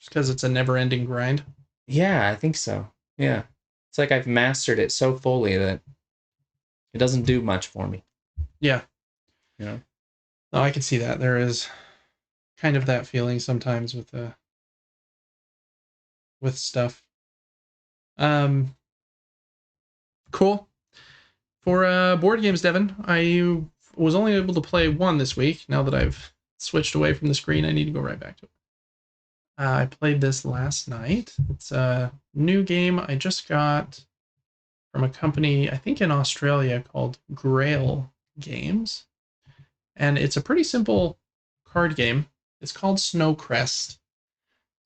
because it's a never-ending grind? Yeah, I think so. Yeah. It's like I've mastered it so fully that it doesn't do much for me. Yeah. You know? No, I can see that. There is kind of that feeling sometimes with stuff. Cool. For board games, Devin, I was only able to play one this week. Now that I've switched away from the screen, I need to go right back to it. I played this last night. It's a new game I just got from a company, I think in Australia, called Grail Games. And it's a pretty simple card game. It's called Snowcrest.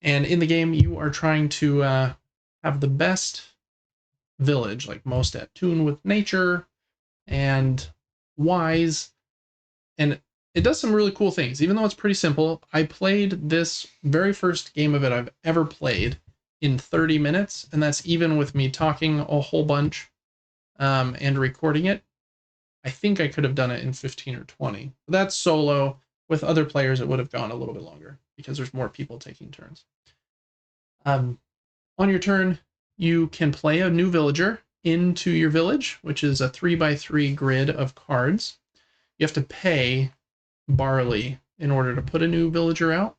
And in the game, you are trying to have the best village, like most at tune with nature and wise. And it does some really cool things. Even though it's pretty simple, I played this very first game of it I've ever played in 30 minutes. And that's even with me talking a whole bunch and recording it. I think I could have done it in 15 or 20. That's solo. With other players, it would have gone a little bit longer because there's more people taking turns. On your turn, you can play a new villager into your village, which is a 3x3 grid of cards. You have to pay barley in order to put a new villager out.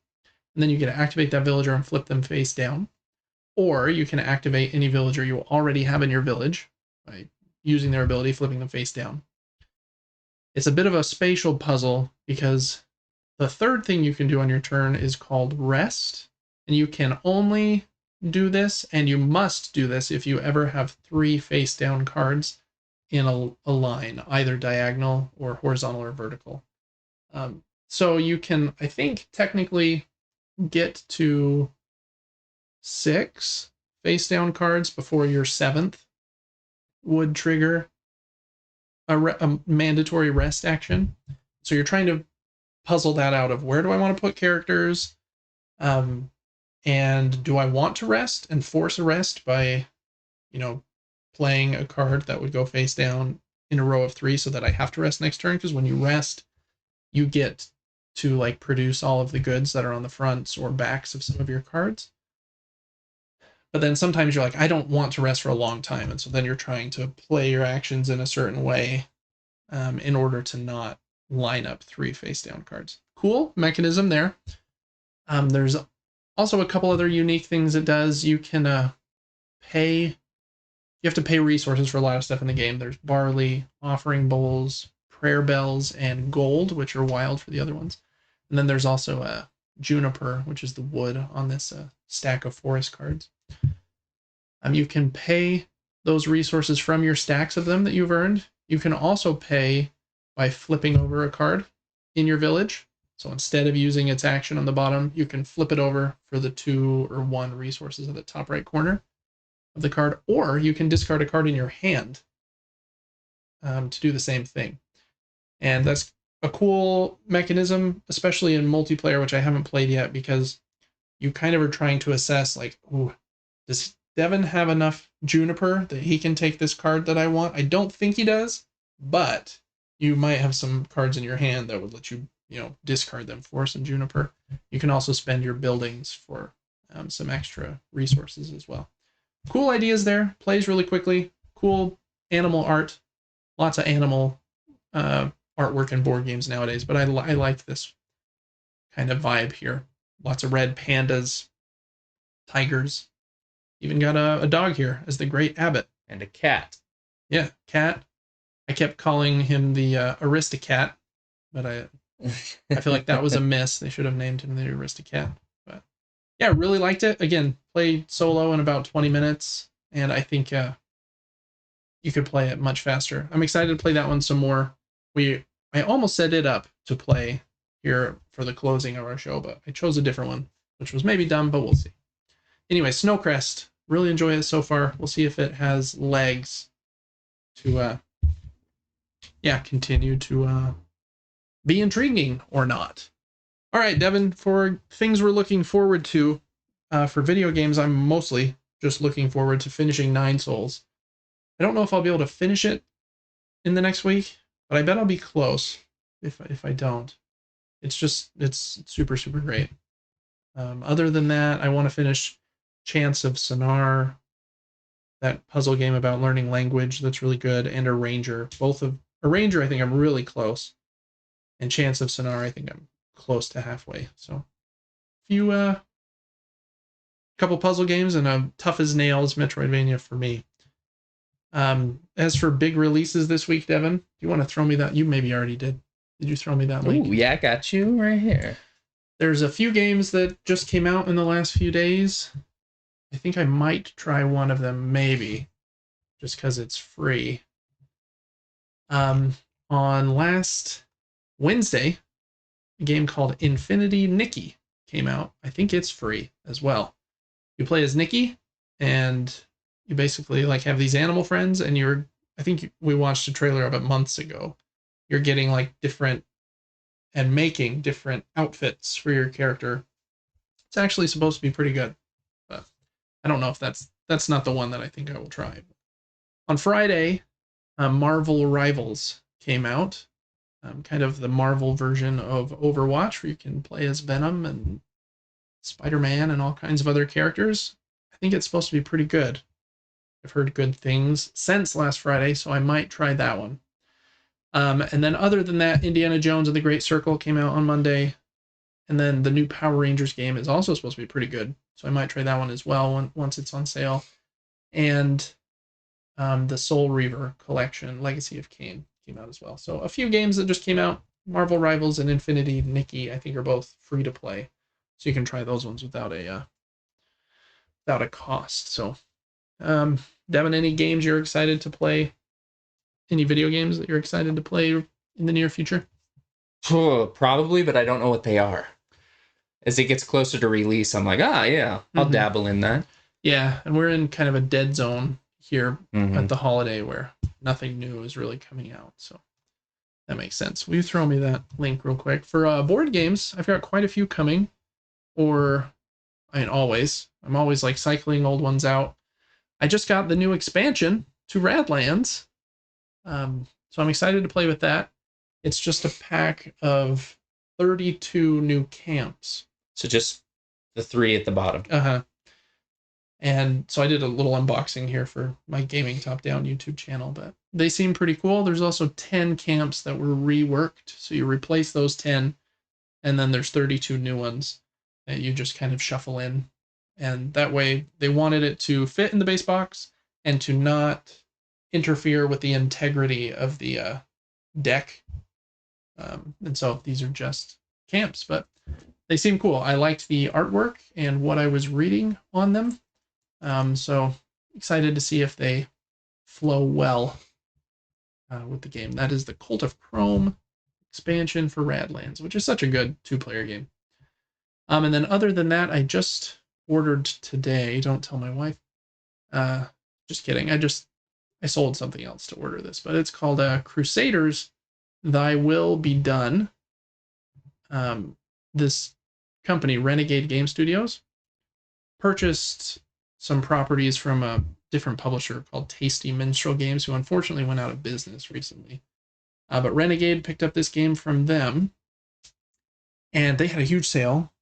And then you get to activate that villager and flip them face down. Or you can activate any villager you already have in your village by using their ability, flipping them face down. It's a bit of a spatial puzzle because the third thing you can do on your turn is called rest. And you can only do this, and you must do this if you ever have 3 face down cards in a line, either diagonal or horizontal or vertical. So you can, I think, technically get to 6 face down cards before your 7th would trigger a mandatory rest action. So you're trying to puzzle that out of where do I want to put characters, and do I want to rest and force a rest by, playing a card that would go face down in a row of 3 so that I have to rest next turn? Because when you rest, you get to like produce all of the goods that are on the fronts or backs of some of your cards. But then sometimes you're like, I don't want to rest for a long time. And so then you're trying to play your actions in a certain way in order to not line up 3 face down cards. Cool mechanism there. There's also a couple other unique things it does. You can you have to pay resources for a lot of stuff in the game. There's barley, offering bowls, prayer bells, and gold, which are wild for the other ones. And then there's also juniper, which is the wood on this stack of forest cards. You can pay those resources from your stacks of them that you've earned. You can also pay by flipping over a card in your village. So instead of using its action on the bottom, you can flip it over for the 2 or 1 resources at the top right corner of the card, or you can discard a card in your hand to do the same thing. And that's a cool mechanism, especially in multiplayer, which I haven't played yet, because you kind of are trying to assess, like, ooh, does Devin have enough Juniper that he can take this card that I want? I don't think he does, but you might have some cards in your hand that would let you, discard them for some Juniper. You can also spend your buildings for some extra resources as well. Cool ideas there. Plays really quickly. Cool animal art. Lots of animal artwork in board games nowadays, but I like this kind of vibe here. Lots of red pandas, tigers. Even got a dog here as the Great Abbot. And a cat. Yeah, cat. I kept calling him the Aristocat, but I feel like that was a miss. They should have named him the Aristocat. But yeah, really liked it. Again, played solo in about 20 minutes, and I think you could play it much faster. I'm excited to play that one some more. I almost set it up to play here for the closing of our show, but I chose a different one, which was maybe dumb, but we'll see. Anyway, Snowcrest. Really enjoy it so far. We'll see if it has legs to continue to be intriguing or not. All right, Devin, for things we're looking forward to for video games, I'm mostly just looking forward to finishing Nine Souls. I don't know if I'll be able to finish it in the next week, but I bet I'll be close if I don't. It's super, super great. Other than that, I want to finish Chants of Sonar, that puzzle game about learning language that's really good, and a Ranger. A Ranger, I think I'm really close, and Chants of Sonar, I think I'm close to halfway. So, couple puzzle games and a tough as nails Metroidvania for me. As for big releases this week, Devin, do you want to throw me that? You maybe already did. Did you throw me that link? Oh, yeah, I got you right here. There's a few games that just came out in the last few days. I think I might try one of them, maybe, just because it's free. On last Wednesday, a game called Infinity Nikki came out. I think it's free as well. You play as Nikki, and you basically have these animal friends, and I think we watched a trailer of it months ago. You're getting different and making different outfits for your character. It's actually supposed to be pretty good, but I don't know if that's not the one that I think I will try. On Friday, Marvel Rivals came out, kind of the Marvel version of Overwatch, where you can play as Venom and Spider-Man and all kinds of other characters. I think it's supposed to be pretty good. I've heard good things since last Friday, so I might try that one. And then other than that, Indiana Jones and the Great Circle came out on Monday. And then the new Power Rangers game is also supposed to be pretty good, so I might try that one as well once it's on sale. And the Soul Reaver Collection, Legacy of Kain, came out as well. So a few games that just came out. Marvel Rivals and Infinity Nikki, I think, are both free to play, so you can try those ones without a cost. So, Devin, any games you're excited to play? Any video games that you're excited to play in the near future? Probably, but I don't know what they are. As it gets closer to release, I'm like, yeah, I'll dabble in that. Yeah, and we're in kind of a dead zone here at the holiday where nothing new is really coming out, so that makes sense. Will you throw me that link real quick? For board games, I've got quite a few coming, I'm always cycling old ones out. I just got the new expansion to Radlands, so I'm excited to play with that. It's just a pack of 32 new camps. So just the 3 at the bottom. And so I did a little unboxing here for my Gaming Top Down YouTube channel, but they seem pretty cool. There's also 10 camps that were reworked. So you replace those 10, and then there's 32 new ones that you just kind of shuffle in. And that way they wanted it to fit in the base box and to not interfere with the integrity of the deck. And so these are just camps, but they seem cool. I liked the artwork and what I was reading on them. So excited to see if they flow well with the game. That is the Cult of Chrome expansion for Radlands, which is such a good 2-player game. And then other than that, I just ordered today. Don't tell my wife. Just kidding. I sold something else to order this, but it's called Crusaders Thy Will Be Done. This company, Renegade Game Studios, purchased some properties from a different publisher called Tasty Minstrel Games, who unfortunately went out of business recently. But Renegade picked up this game from them, and they had a huge sale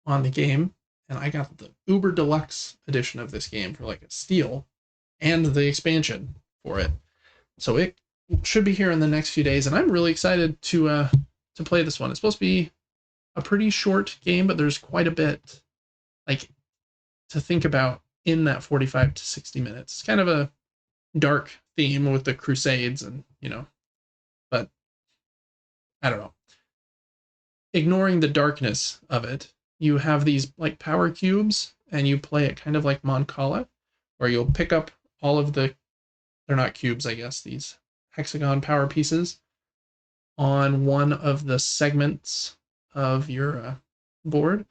on the game, and I got the Uber Deluxe edition of this game for like a steal, and the expansion for it. So it should be here in the next few days, and I'm really excited to play this one. It's supposed to be a pretty short game, but there's quite a bit like to think about in that 45 to 60 minutes. It's kind of a dark theme with the Crusades and, but I don't know. Ignoring the darkness of it, you have these like power cubes, and you play it kind of like Moncala, where you'll pick up all of they're not cubes, I guess, these hexagon power pieces on one of the segments of your board,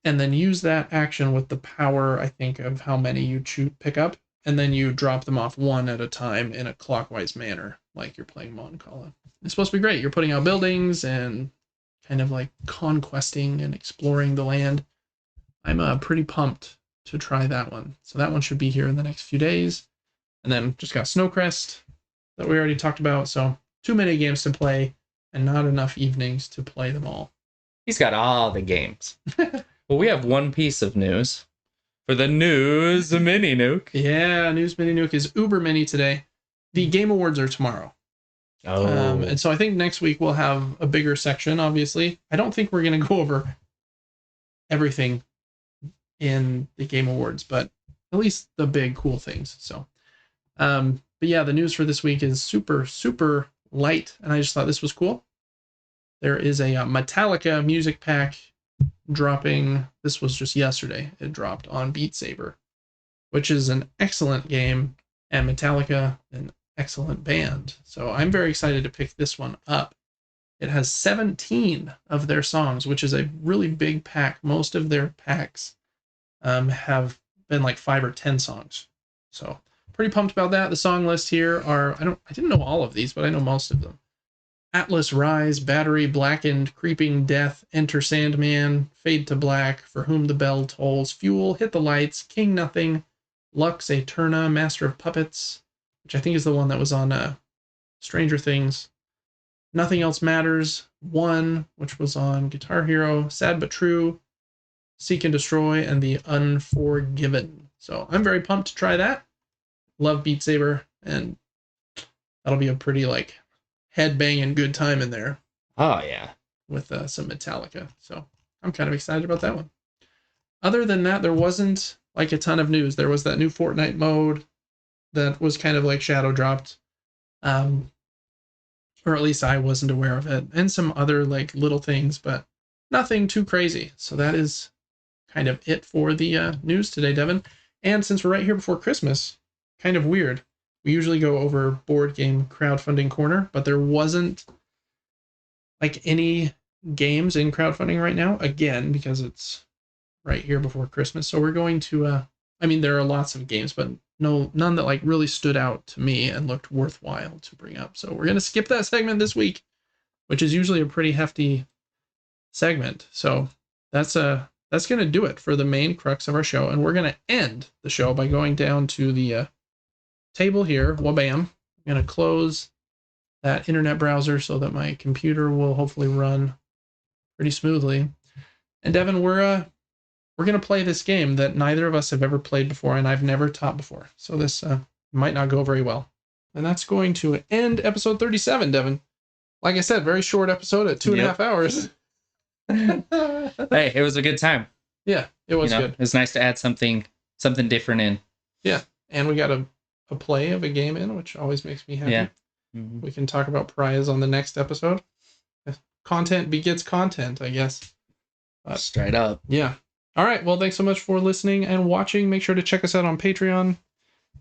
and then use that action with the power, I think, of how many you pick up, and then you drop them off one at a time in a clockwise manner, like you're playing Moncala. It's supposed to be great. You're putting out buildings and kind of like conquesting and exploring the land. I'm pretty pumped to try that one. So that one should be here in the next few days. And then just got Snowcrest that we already talked about. So too many games to play and not enough evenings to play them all. He's got all the games. Well, we have one piece of news for the news mini-nuke. Yeah, news mini-nuke is uber mini today. The Game Awards are tomorrow. Oh. And so I think next week we'll have a bigger section, obviously. I don't think we're going to go over everything in the Game Awards, but at least the big cool things. So, but yeah, the news for this week is super, super light, and I just thought this was cool. There is a Metallica music pack dropping. This was just yesterday. It dropped on Beat Saber, which is an excellent game, and Metallica, an excellent band. So I'm very excited to pick this one up. It has 17 of their songs, which is a really big pack. Most of their packs have been like 5 or 10 songs. So pretty pumped about that. The song list here are, I didn't know all of these, but I know most of them. Atlas Rise, Battery, Blackened, Creeping Death, Enter Sandman, Fade to Black, For Whom the Bell Tolls, Fuel, Hit the Lights, King Nothing, Lux Aeterna, Master of Puppets, which I think is the one that was on Stranger Things, Nothing Else Matters, One, which was on Guitar Hero, Sad But True, Seek and Destroy, and The Unforgiven. So I'm very pumped to try that. Love Beat Saber, and that'll be a pretty like head-banging good time in there. Oh, yeah. With some Metallica. So I'm kind of excited about that one. Other than that, there wasn't like a ton of news. There was that new Fortnite mode that was kind of like shadow dropped. Or at least I wasn't aware of it. And some other like little things, but nothing too crazy. So that is kind of it for the news today, Devin. And since we're right here before Christmas, kind of weird. We usually go over board game crowdfunding corner, but there wasn't like any games in crowdfunding right now, again, because it's right here before Christmas. So we're going to, there are lots of games, but none that like really stood out to me and looked worthwhile to bring up. So we're going to skip that segment this week, which is usually a pretty hefty segment. So that's going to do it for the main crux of our show. And we're going to end the show by going down to the table here. Wabam. I'm going to close that internet browser so that my computer will hopefully run pretty smoothly. And Devin, we're going to play this game that neither of us have ever played before, and I've never taught before. So this might not go very well. And that's going to end episode 37, Devin. Like I said, very short episode at 2.5 hours. Hey, it was a good time. Yeah, it was good. It was nice to add something different in. Yeah, and we got a play of a game in, which always makes me happy. Yeah. Mm-hmm. We can talk about Pariahs on the next episode. Content begets content, I guess. But, straight up. Yeah. All right. Well, thanks so much for listening and watching. Make sure to check us out on Patreon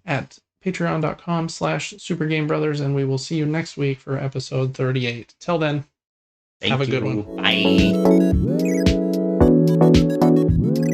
at patreon.com/supergamebrothers, and we will see you next week for episode 38. Till then, have a good one. Bye.